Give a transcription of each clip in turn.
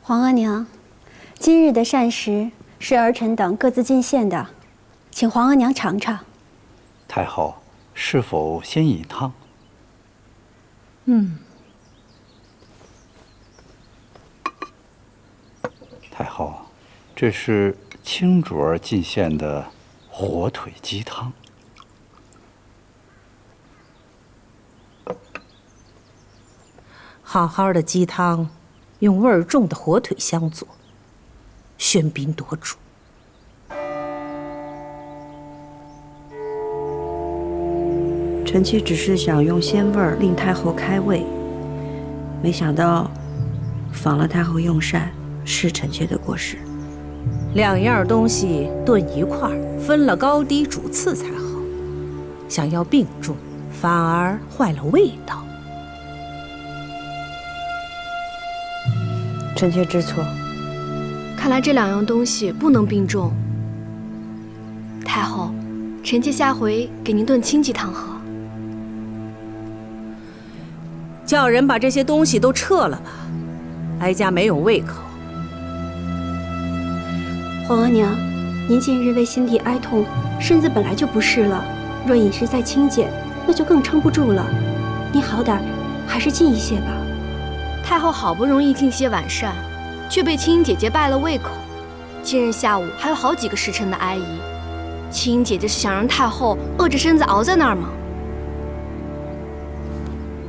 皇额娘，今日的膳食是儿臣等各自进献的，请皇额娘尝尝。太后，是否先饮汤？太后，这是青主儿进献的火腿鸡汤。好好的鸡汤，用味儿重的火腿相佐，喧宾夺主。臣妾只是想用鲜味儿令太后开胃，没想到访了太后用膳，是臣妾的过失。两样东西炖一块儿，分了高低主次才好。想要并重，反而坏了味道。臣妾知错。看来这两样东西不能并重。太后，臣妾下回给您炖清鸡汤喝。叫人把这些东西都撤了吧，哀家没有胃口。皇额娘，您近日为心底哀痛，身子本来就不适了，若饮食再清简，那就更撑不住了。您好歹还是禁一些吧。太后好不容易进些晚膳，却被青音姐姐败了胃口。今日下午还有好几个时辰的哀仪，青音姐姐是想让太后饿着身子熬在那儿吗？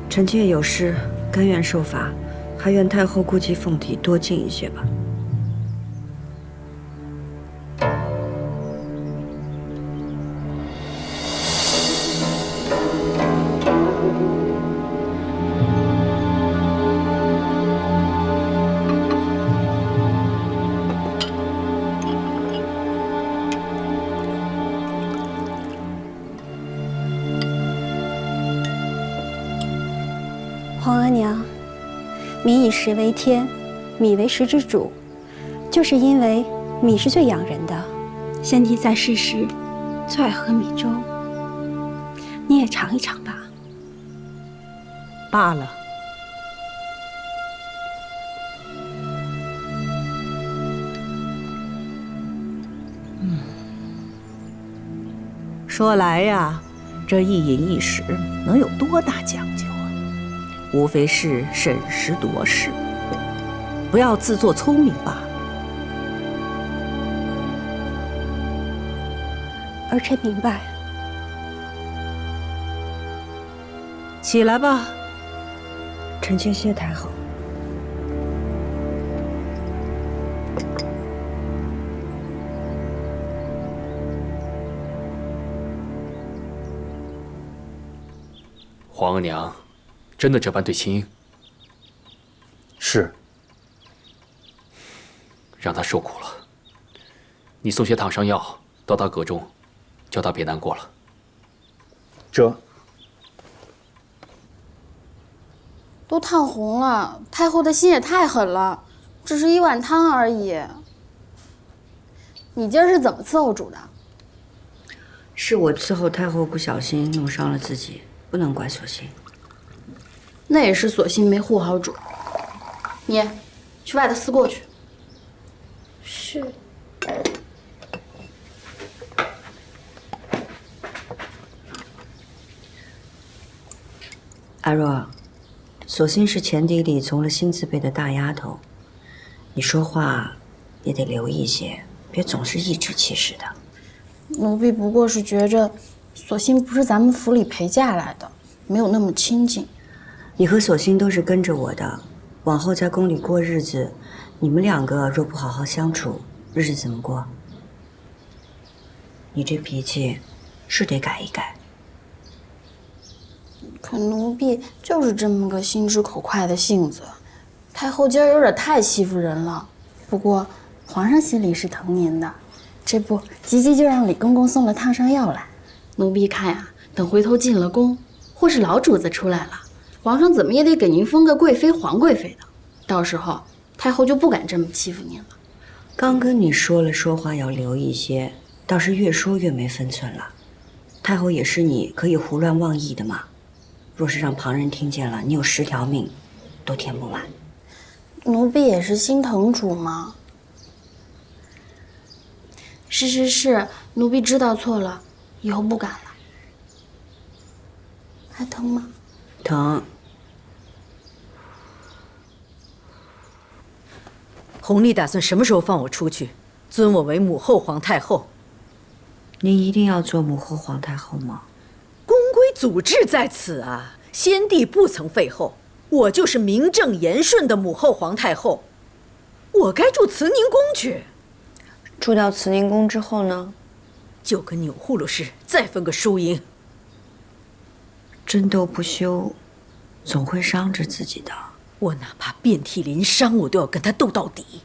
臣妾有失，甘愿受罚，还愿太后顾及凤体，多进一些吧。皇额娘，民以食为天，米为食之主，就是因为米是最养人的。先帝在世时最爱喝米粥，你也尝一尝吧。罢了。说来呀，这一饮一食能有多大讲究啊？无非是审时度势，不要自作聪明罢了。儿臣明白。起来吧。臣妾谢太后。皇额娘，真的这般对青音？是。让她受苦了。你送些烫伤药到她阁中，叫她别难过了。这都烫红了，太后的心也太狠了，只是一碗汤而已。你今儿是怎么伺候主的？是我伺候太后不小心弄伤了自己，不能怪索性。那也是索性没护好主。你去外头思过去。是。阿若，索性是前邸里从了新字辈的大丫头，你说话也得留意些，别总是颐指气使的。奴婢不过是觉着，索性不是咱们府里陪嫁来的，没有那么亲近。你和索性都是跟着我的，往后在宫里过日子，你们两个若不好好相处，日子怎么过？你这脾气是得改一改。可奴婢就是这么个心直口快的性子，太后今儿有点太欺负人了。不过皇上心里是疼您的，这不急急就让李公公送了烫伤药来。奴婢看呀，等回头进了宫，或是老主子出来了，皇上怎么也得给您封个贵妃、皇贵妃的，到时候太后就不敢这么欺负您了。刚跟你说了，说话要留一些，倒是越说越没分寸了。太后也是你可以胡乱妄议的嘛。若是让旁人听见了，你有10条命都填不满。奴婢也是心疼主嘛。是，奴婢知道错了，以后不敢了。还疼吗？疼。弘历打算什么时候放我出去，尊我为母后皇太后？您一定要做母后皇太后吗？宫规祖制在此啊，先帝不曾废后，我就是名正言顺的母后皇太后，我该住慈宁宫去。住到慈宁宫之后呢？就跟钮祜禄似，再分个输赢。争斗不休，总会伤着自己的。我哪怕遍体鳞伤，我都要跟他斗到底。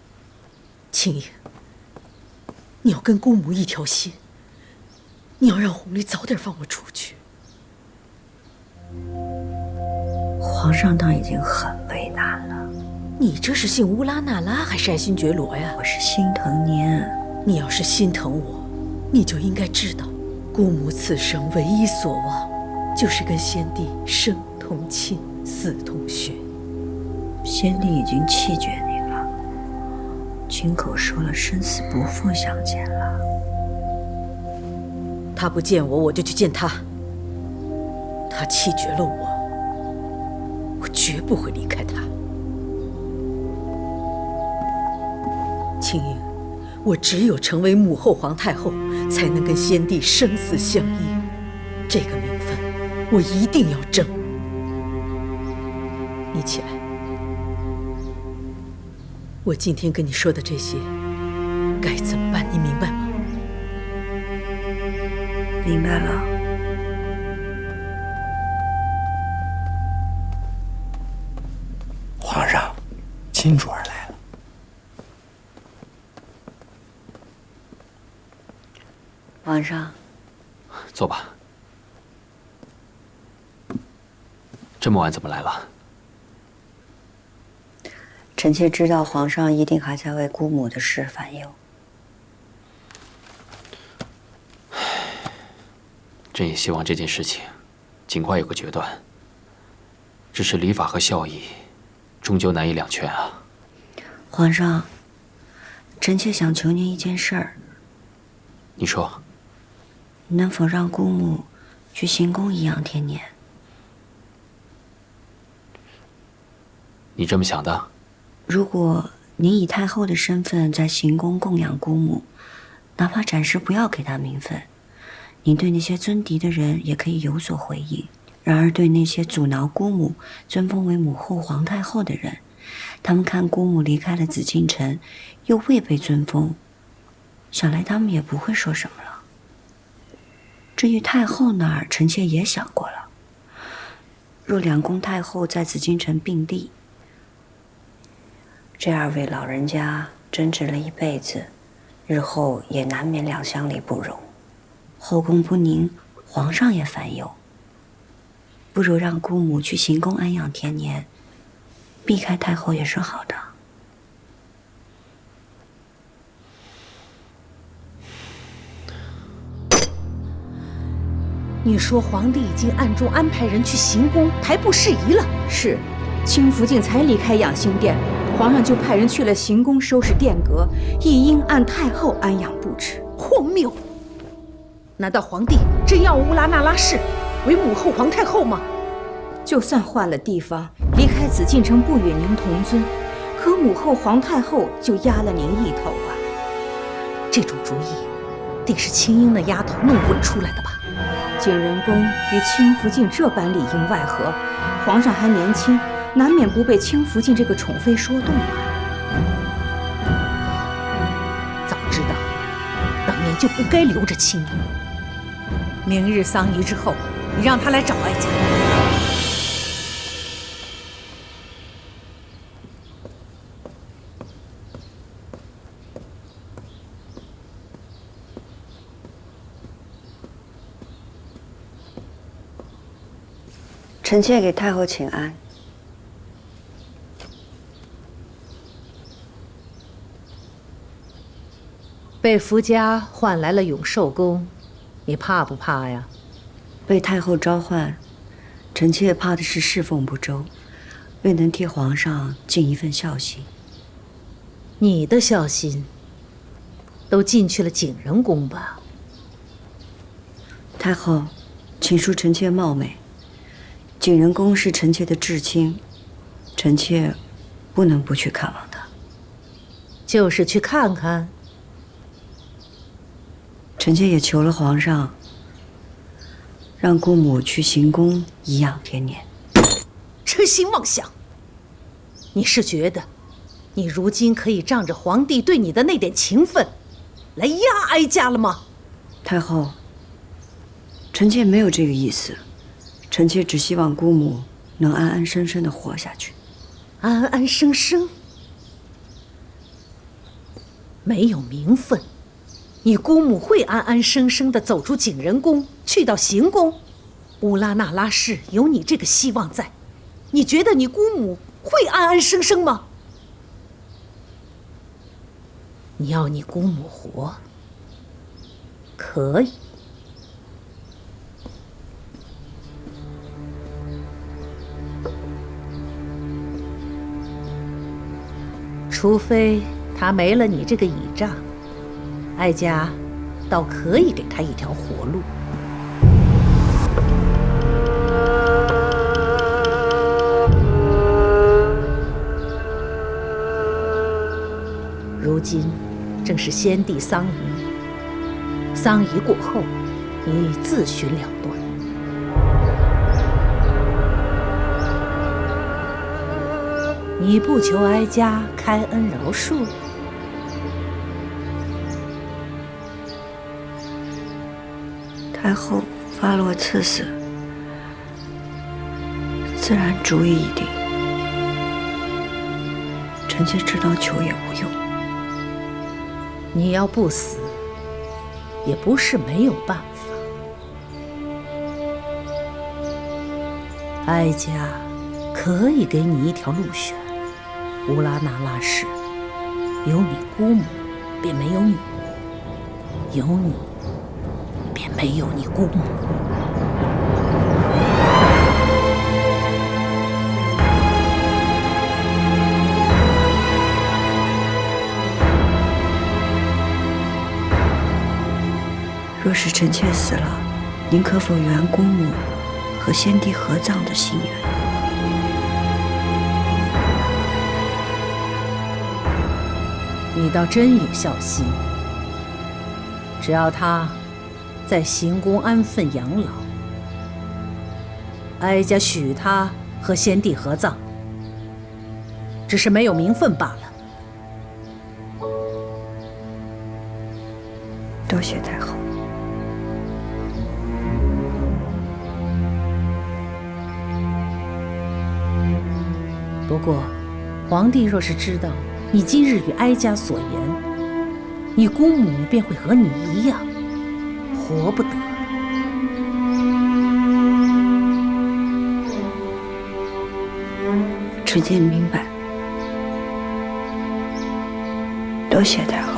青英，你要跟姑母一条心，你要让弘历早点放我出去。皇上倒已经很为难了。你这是姓乌拉那拉还是爱新觉罗呀？我是心疼您。你要是心疼我，你就应该知道，姑母此生唯一所望，就是跟先帝生同亲，死同血。先帝已经弃绝您了，亲口说了生死不复相见了。他不见我，我就去见他。他弃绝了我，我绝不会离开他。青英，我只有成为母后皇太后，才能跟先帝生死相依。这个名分，我一定要争。你起来。我今天跟你说的这些，该怎么办？你明白吗？明白了。皇上，金主儿来了。皇上，坐吧。这么晚怎么来了？臣妾知道皇上一定还在为姑母的事烦忧。朕也希望这件事情尽快有个决断。只是礼法和孝义，终究难以两全啊。皇上，臣妾想求您一件事儿。你说。能否让姑母去行宫颐养天年？你这么想的？如果您以太后的身份在行宫供养姑母，哪怕暂时不要给她名分，您对那些尊嫡的人也可以有所回应。然而对那些阻挠姑母尊封为母后皇太后的人，他们看姑母离开了紫禁城，又未被尊封，想来他们也不会说什么了。至于太后那儿，臣妾也想过了。若两宫太后在紫禁城并立，这二位老人家争执了一辈子，日后也难免两相里不容，后宫不宁，皇上也烦忧。不如让姑母去行宫安养天年，避开太后也是好的。你说皇帝已经暗中安排人去行宫排布事宜了？是，清福晋才离开养心殿，皇上就派人去了行宫收拾殿阁，亦应按太后安养布置。荒谬！难道皇帝真要乌拉那拉氏为母后皇太后吗？就算换了地方，离开紫禁城不与您同尊，可母后皇太后就压了您一头啊！这种主意，定是青英那丫头弄混出来的吧？景仁宫与清福晋这般里应外合，皇上还年轻，难免不被清福晋这个宠妃说动啊。早知道，当年就不该留着青英。明日丧仪之后，你让她来找哀家。臣妾给太后请安。被福家唤来了永寿宫，你怕不怕呀？被太后召唤，臣妾怕的是侍奉不周，未能替皇上尽一份孝心。你的孝心都进去了景仁宫吧？太后，请恕臣妾冒昧。景仁宫是臣妾的至亲，臣妾不能不去看望他。就是去看看。臣妾也求了皇上，让姑母去行宫颐养天年。痴心妄想！你是觉得，你如今可以仗着皇帝对你的那点情分，来压哀家了吗？太后，臣妾没有这个意思，臣妾只希望姑母能安安生生地活下去。安安生生？没有名分，你姑母会安安生生地走出景仁宫，去到行宫？乌拉那拉氏有你这个希望在，你觉得你姑母会安安生生吗？你要你姑母活，可以。除非他没了你这个倚仗，哀家倒可以给他一条活路。如今正是先帝丧仪，丧仪过后，你自寻了断。你不求哀家开恩饶恕？太后发落赐死，自然主意已定。臣妾知道求也无用。你要不死，也不是没有办法。哀家可以给你一条路选。乌拉那拉氏，有你姑母，便没有你；有你，便没有你姑母。若是臣妾死了，您可否圆姑母和先帝合葬的心愿？你倒真有孝心。只要他在行宫安分养老，哀家许他和先帝合葬，只是没有名分罢了。多谢太后。不过，皇帝若是知道你今日与哀家所言，你姑母便会和你一样，活不得。臣妾明白，多谢太后。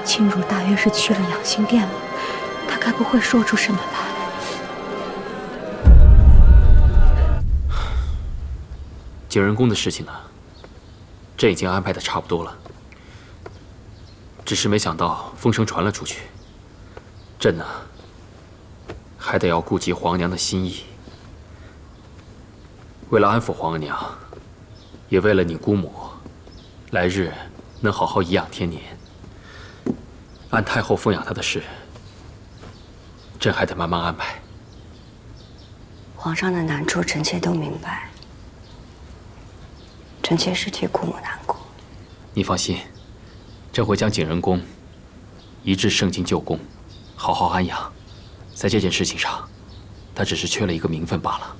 庆如大约是去了养心殿了，他该不会说出什么来？景仁宫的事情呢，朕已经安排的差不多了，只是没想到风声传了出去，朕呢还得要顾及皇娘的心意。为了安抚皇娘，也为了你姑母来日能好好颐养天年，按太后奉养她的事，朕还得慢慢安排。皇上的难处，臣妾都明白。臣妾是替姑母难过。你放心，朕会将景仁宫移至圣经旧宫，好好安养。在这件事情上，他只是缺了一个名分罢了。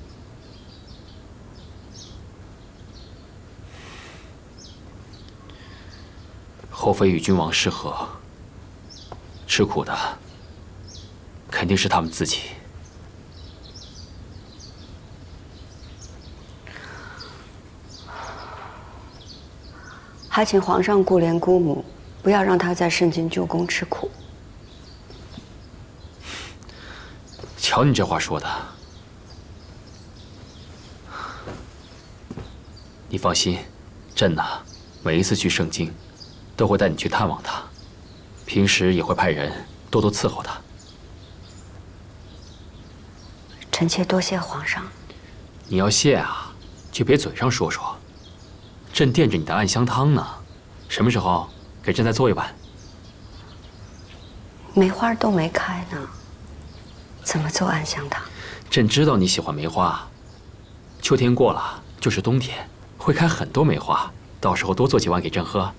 后妃与君王失和，吃苦的肯定是他们自己。还请皇上顾怜姑母，不要让她在圣经旧宫吃苦。瞧你这话说的，你放心，朕呐，每一次去圣经，都会带你去探望她，平时也会派人多多伺候她。臣妾多谢皇上。你要谢啊，就别嘴上说说。朕惦着你的暗香汤呢，什么时候给朕再做一碗？梅花都没开呢，怎么做暗香汤？朕知道你喜欢梅花，秋天过了就是冬天，会开很多梅花，到时候多做几碗给朕喝。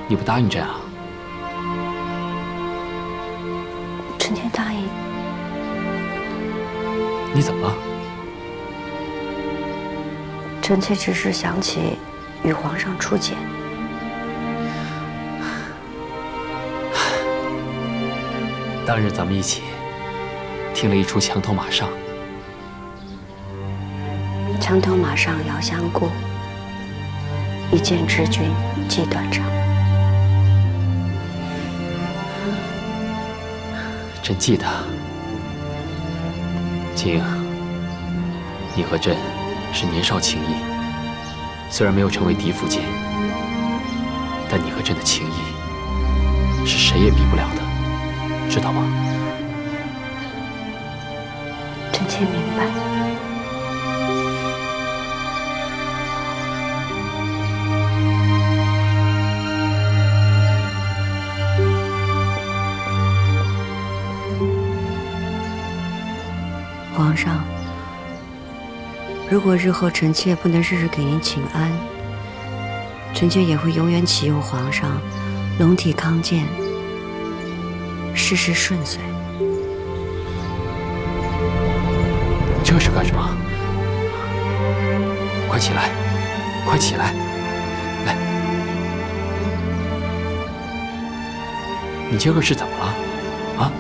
你不答应朕啊？臣妾答应。你怎么了？臣妾只是想起与皇上初见。当日咱们一起听了一出墙头马上。墙头马上遥相顾，一见知君即断肠。朕记得，景，你和朕是年少情谊，虽然没有成为嫡父间，但你和朕的情谊是谁也比不了的，知道吗？臣妾明白。皇上，如果日后臣妾不能日日给您请安，臣妾也会永远祈佑皇上龙体康健，事事顺遂。这是干什么？快起来，快起来！来，你这个是怎么了？啊？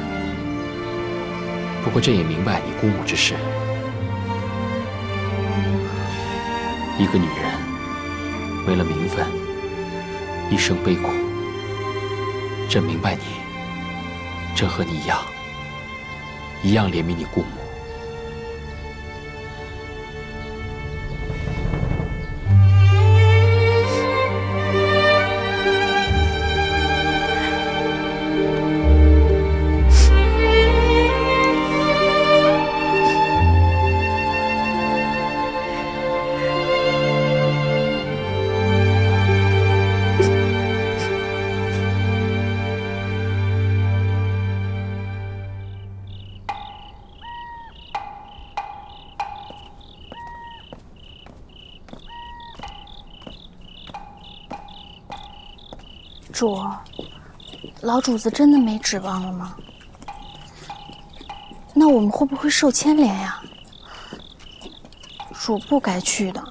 不过朕也明白你姑母之事。一个女人为了名分，一生悲苦。朕明白你，朕和你一样怜悯你姑母。主，老主子真的没指望了吗？那我们会不会受牵连呀？主不该去的，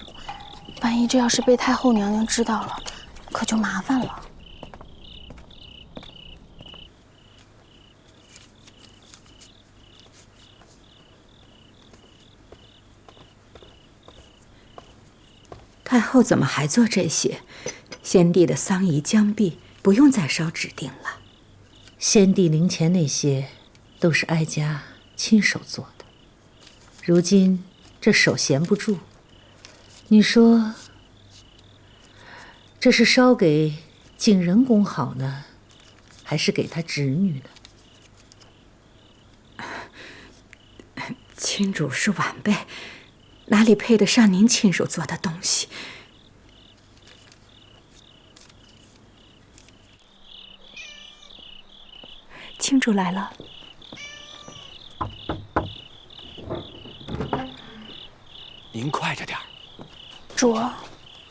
万一这要是被太后娘娘知道了，可就麻烦了。太后怎么还做这些？先帝的丧仪将毕，不用再烧纸锭了。先帝灵前那些，都是哀家亲手做的。如今这手闲不住，你说这是烧给景仁公好呢，还是给他侄女呢？亲主是晚辈，哪里配得上您亲手做的东西？青主来了。您快着点儿。主儿，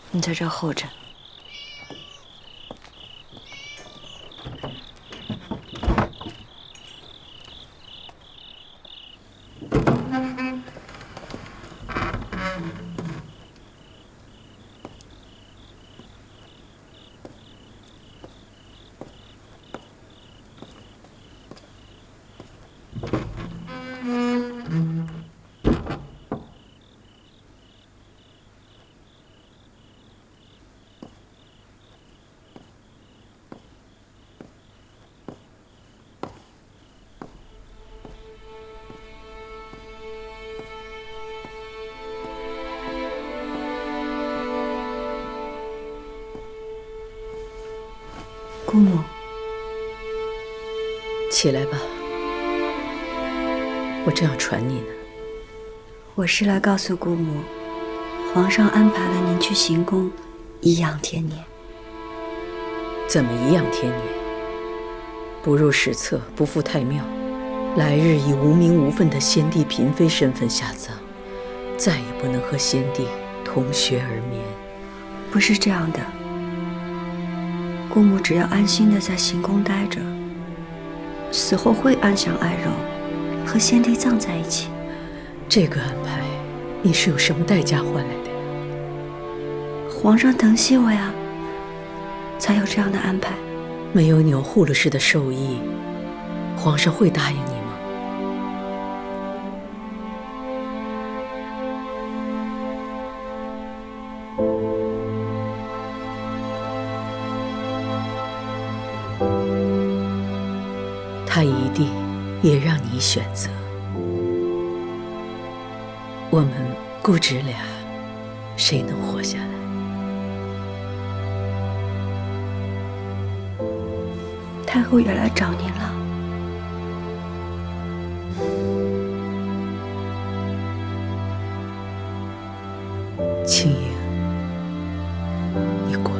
你在这儿候着。姑母，起来吧，我正要传你呢。我是来告诉姑母，皇上安排了您去行宫颐养天年。怎么颐养天年？不入史册，不赴太庙，来日以无名无分的先帝嫔妃身份下葬，再也不能和先帝同穴而眠。不是这样的，姑母只要安心的在行宫待着，死后会安享爱肉，和先帝葬在一起。这个安排，你是有什么代价换来的呀？皇上疼惜我呀，才有这样的安排。没有钮祜禄氏的授意，皇上会答应你吗？他一定也让你选择。我们姑侄俩，谁能活下来？太后也来找您了。青莹，你过来。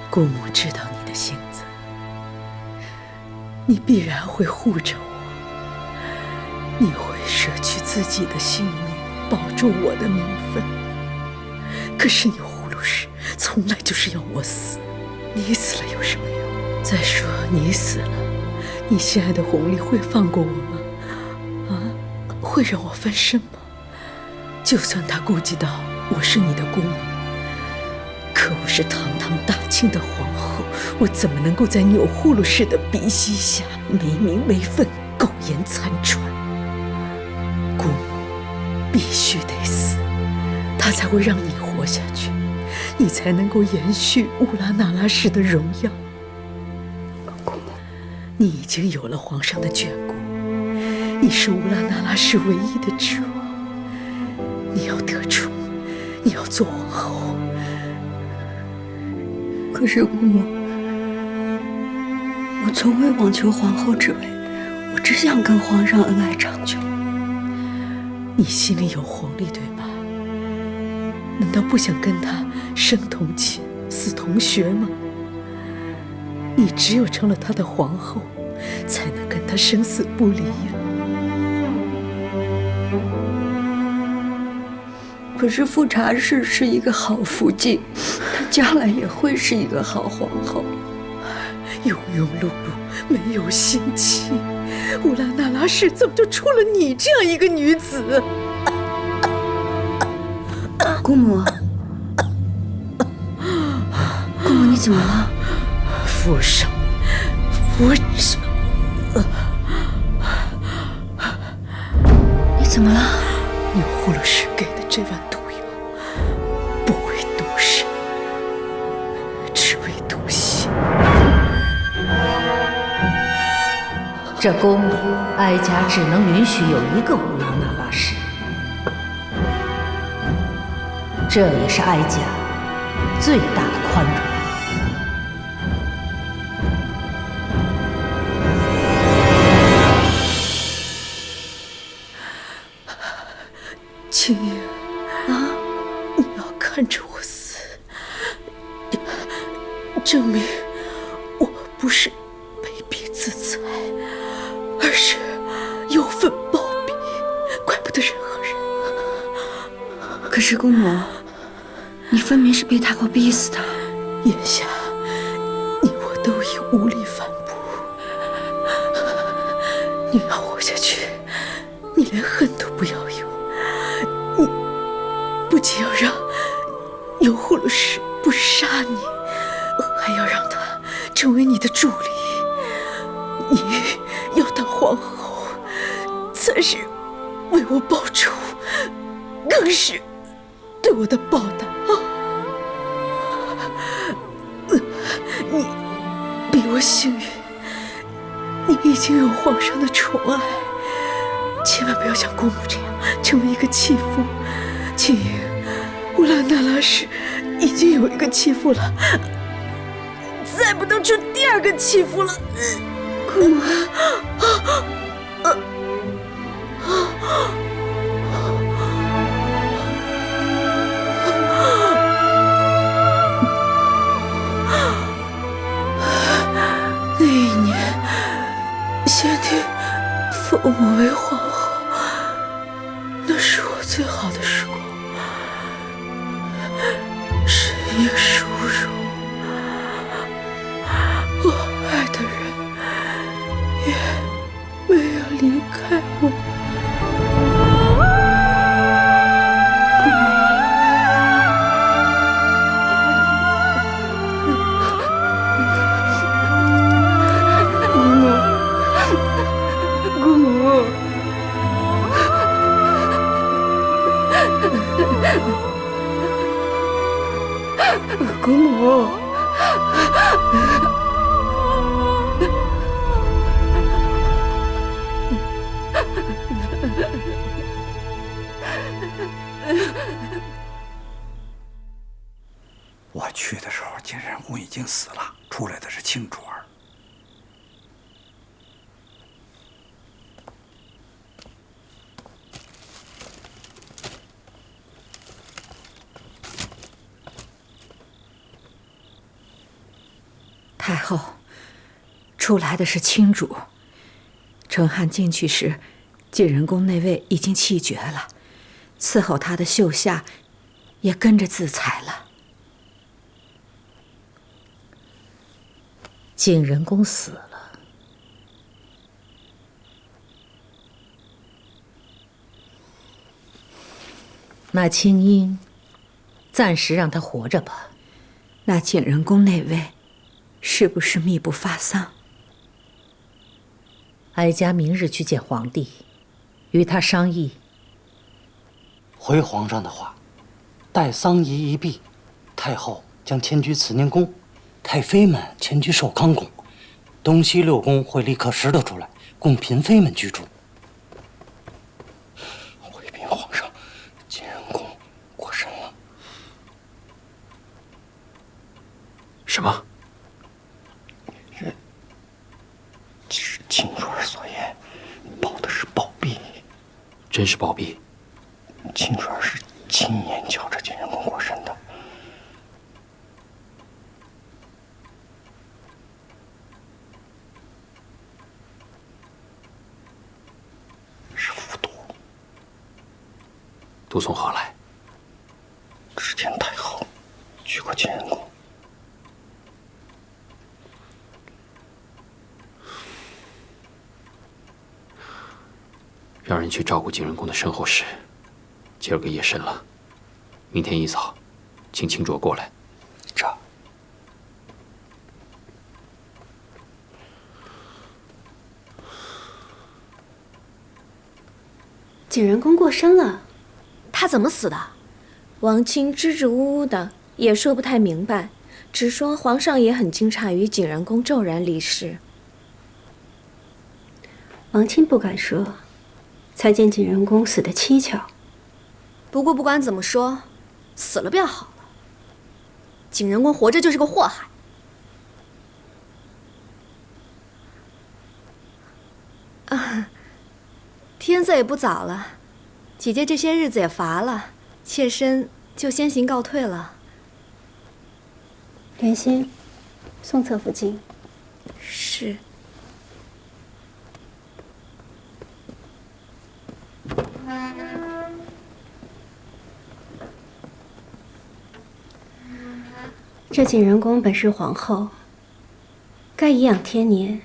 姑母知道你的性子，你必然会护着我，你会舍去自己的性命，保住我的名分。可是钮祜禄氏从来就是要我死，你死了有什么用？再说你死了，你心爱的弘历会放过我吗？啊，会让我翻身吗？就算他顾及到我是你的姑母，可我是堂堂大清的皇后，我怎么能够在钮祜禄氏的鼻息下没名没分、苟延残喘？姑母必须得死，他才会让你活下去，你才能够延续乌拉那拉氏的荣耀。姑母，你已经有了皇上的眷顾，你是乌拉那拉氏唯一的指望，你要得宠，你要做皇后。可是姑母，我从未妄求皇后之位，我只想跟皇上恩爱长久。你心里有弘历对吧？难道不想跟他生同寝，死同穴吗？你只有成了他的皇后，才能跟他生死不离呀。可是富察氏是一个好福晋，她将来也会是一个好皇后。庸庸碌碌，没有心气，乌拉那拉氏怎么就出了你这样一个女子？姑母，姑母，你怎么了？佛上，佛上，你怎么了？钮祜禄氏给的这碗毒药，不为毒身，只为毒心。这宫里，哀家只能允许有一个乌拉那拉氏，这也是哀家最大的宽容。证明我不是卑鄙自裁，而是有份报比，怪不得任何人。可是姑母，你分明是被太后逼死的。眼下你我都已无力反驳，你要活下去，你连恨都不要有。你不仅要让有护鲁氏不杀你，还要让他成为你的助理。你要当皇后，才是为我报仇，更是对我的报答。你比我幸运，你已经有皇上的宠爱，千万不要像公母这样成为一个弃妇。青莹，乌拉那拉氏已经有一个弃妇了，再不能出第二个弃妇了。姑母，那一年，先帝封我为皇后，那是我最好的时光，是一个殊荣。我爱的人也没有离开我。姑母，我去的时候，景仁公已经死了，出来的是青卓儿。太后，出来的是青主。成汉进去时，景仁宫那位已经气绝了，伺候他的秀夏也跟着自裁了。景仁公死了，那青英，暂时让他活着吧。那景仁宫那位，是不是密不发丧？哀家明日去见皇帝，与他商议。回皇上的话，待丧仪一毕，太后将迁居慈宁宫，太妃们迁居寿康宫，东西六宫会立刻拾掇出来，供嫔妃们居住。回禀皇上，景仁公过身了。什么？是青卓儿所言，报的是暴毙。真是暴毙。青卓儿是亲眼瞧着景仁公过身的。是服毒。毒从何来？之前太后去过景仁宫。让人去照顾景仁公的身后事。今儿个夜深了，明天一早，请青卓过来。这。景仁公过身了，他怎么死的？王卿支支吾吾的，也说不太明白，只说皇上也很惊诧于景仁公骤然离世。王卿不敢说，才见景仁公死得蹊跷。不过不管怎么说，死了便好了。景仁公活着就是个祸害。啊，天色也不早了，姐姐这些日子也乏了，妾身就先行告退了。莲心，送侧福晋。是。这景仁宫本是皇后，该颐养天年。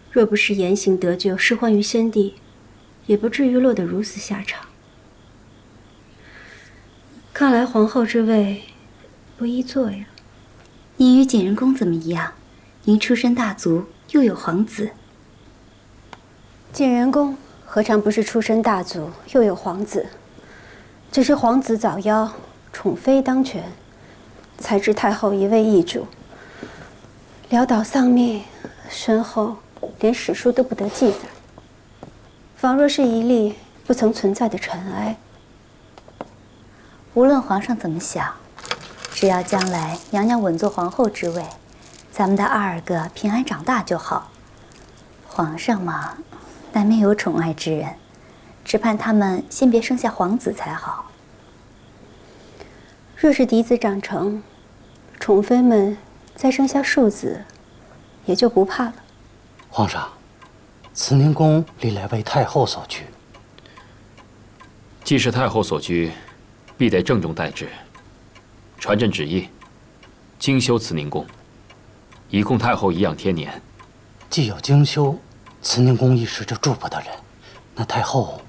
若不是言行得救，失欢于先帝，也不至于落得如此下场。看来皇后之位不易做呀。您与景仁宫怎么一样？您出身大族，又有皇子。景仁宫何尝不是出身大族，又有皇子？只是皇子早夭，宠妃当权，才知太后一位易主，潦倒丧命，身后连史书都不得记载，仿若是一粒不曾存在的尘埃。无论皇上怎么想，只要将来娘娘稳坐皇后之位，咱们的22个平安长大就好。皇上嘛，难免有宠爱之人，只盼他们先别生下皇子才好。若是嫡子长成，宠妃们再生下庶子，也就不怕了。皇上，慈宁宫历来为太后所居，既是太后所居，必得郑重待之。传朕旨意，精修慈宁宫，以供太后颐养天年。既有精修，慈宁宫一时就住不得人，那太后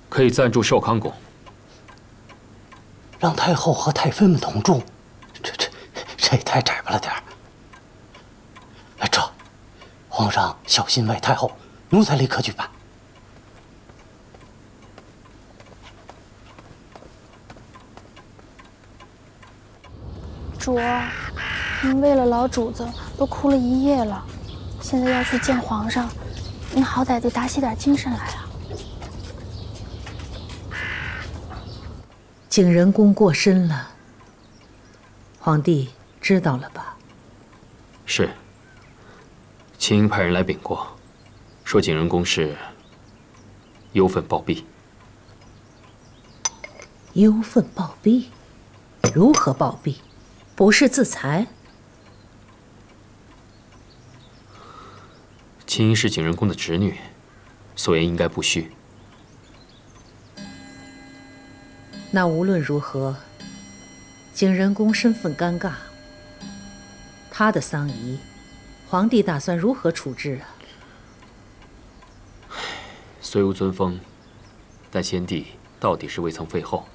可以暂住寿康宫。让太后和太妃们同住，这也太窄巴了点儿。哎，这，皇上小心为太后，奴才立刻去办。主儿，您为了老主子都哭了一夜了，现在要去见皇上，您好歹得打起点精神来啊！景仁宫过身了，皇帝知道了吧？是。秦英派人来禀过，说景仁宫是忧愤暴毙。忧愤暴毙？如何暴毙？不是自裁？秦英是景仁宫的侄女，所言应该不虚。那无论如何，景仁宫身份尴尬，他的丧仪，皇帝打算如何处置啊？虽无尊封，但先帝到底是未曾废后，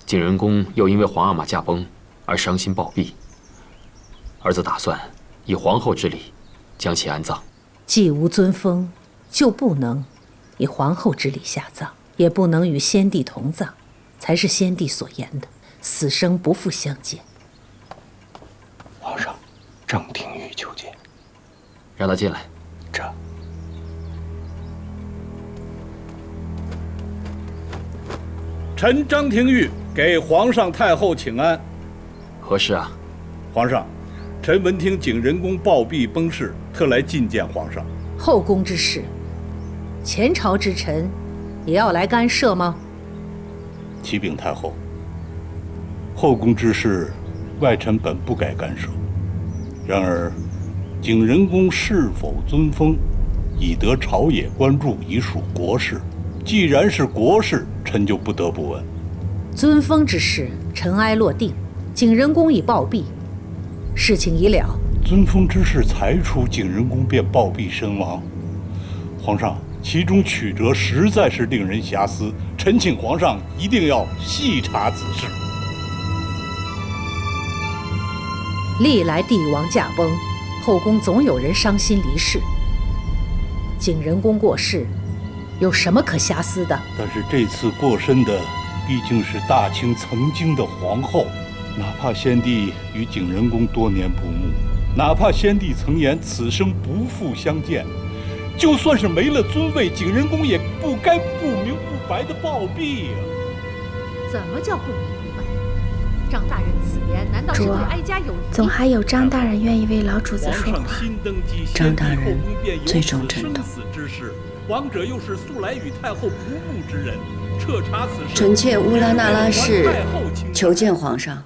景仁宫又因为皇阿玛驾崩而伤心暴毙，儿子打算以皇后之礼将其安葬。既无尊封，就不能以皇后之礼下葬，也不能与先帝同葬，才是先帝所言的死生不复相见。皇上，郑廷玉求见。让他进来。这。臣张廷玉给皇上太后请安。何事啊？皇上，臣闻听景仁宫暴毙崩逝，特来觐见皇上。后宫之事，前朝之臣也要来干涉吗？启禀太后，后宫之事，外臣本不该干涉。然而，景仁宫是否尊封，已得朝野关注，已属国事。既然是国事，臣就不得不问。尊封之事，尘埃落定，景仁宫已暴毙，事情已了。尊封之事才出，景仁宫便暴毙身亡。皇上，其中曲折实在是令人遐思，臣请皇上一定要细查此事。历来帝王驾崩，后宫总有人伤心离世。景仁宫过世，有什么可遐思的？但是这次过身的毕竟是大清曾经的皇后，哪怕先帝与景仁宫多年不睦，哪怕先帝曾言此生不复相见，就算是没了尊位，景仁宫也不该不明不白的暴毙呀！怎么叫不明不白？张大人此言难道是对哀家有疑？总还有张大人愿意为老主子说话。张大人最重臣统。王者又是素来与太后不睦之人，彻查此事。臣妾乌拉那拉氏求见皇上。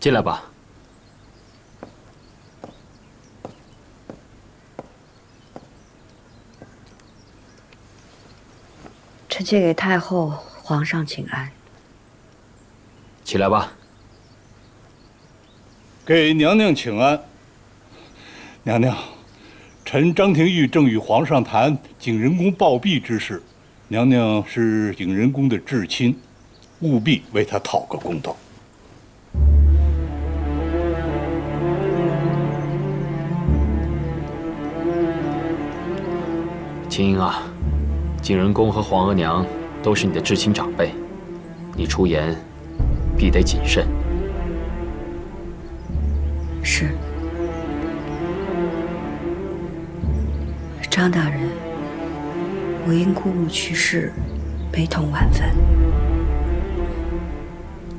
进来吧。臣妾给太后、皇上请安。起来吧。给娘娘请安。娘娘，臣张廷玉正与皇上谈景仁宫暴毙之事，娘娘是景仁宫的至亲，务必为他讨个公道。秦英啊，景仁宫和皇额娘都是你的至亲长辈，你出言必得谨慎。是。张大人，我因姑母去世，悲痛万分。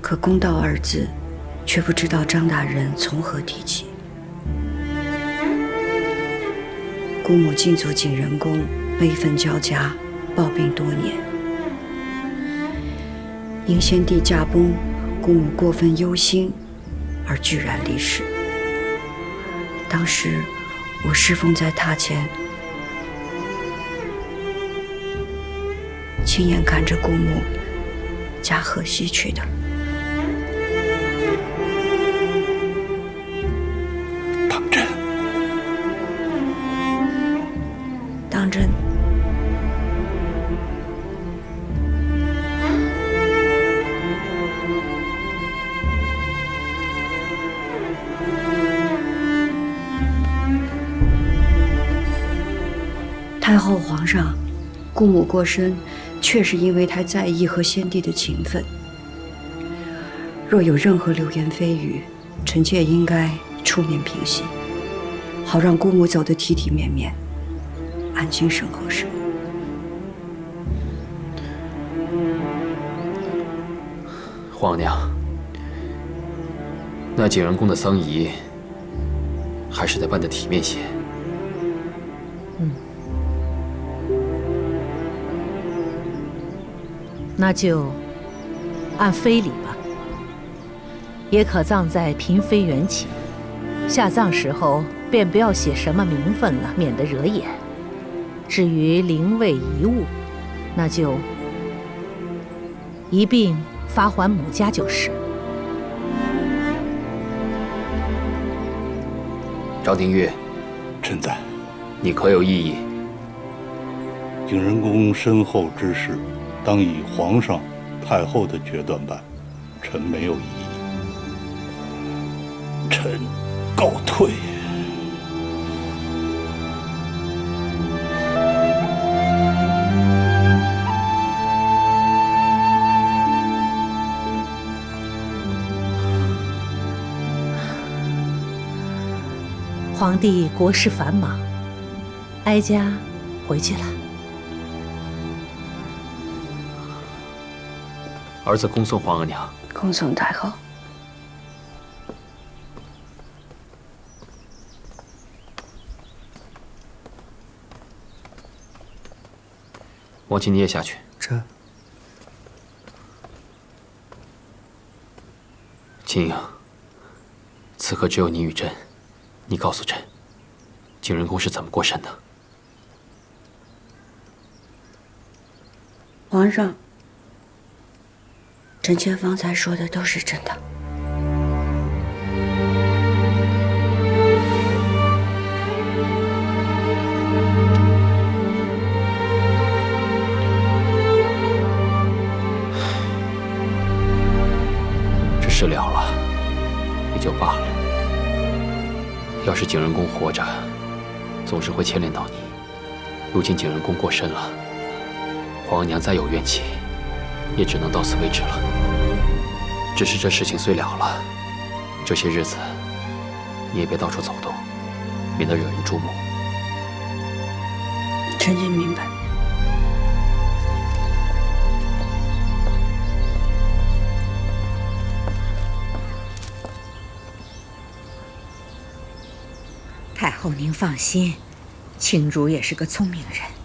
可公道二字，却不知道张大人从何提起。姑母进足景仁宫，悲愤交加，抱病多年。因先帝驾崩，姑母过分忧心，而居然离世。当时我侍奉在榻前，亲眼看着姑母驾鹤西去的。当真？当真。太后、皇上，姑母过身，确是因为太在意和先帝的情分。若有任何流言蜚语，臣妾应该出面平息，好让姑母走得体体面面，安心身后事。皇娘，那景仁宫的丧仪，还是得办得体面些。那就按非礼吧，也可葬在嫔妃缘寝。下葬时候便不要写什么名分了，免得惹眼。至于灵位遗物，那就一并发还母家就是。张廷玉，臣在。你可有异议？景仁宫身后之事，当以皇上、太后的决断办，臣没有异议。臣告退。皇帝国事繁忙，哀家回去了。儿子恭送皇额娘。恭送太后。王琴，你也下去。这。秦英，此刻只有你与朕，你告诉朕，景仁宫是怎么过身的？皇上，臣妾方才说的都是真的。这事了了，也就罢了。要是景仁宫活着，总是会牵连到你。如今景仁宫过身了，皇额娘再有怨气，也只能到此为止了。只是这事情虽了了，这些日子你也别到处走动，免得惹人注目。臣妾明白。太后，您放心，青竹也是个聪明人。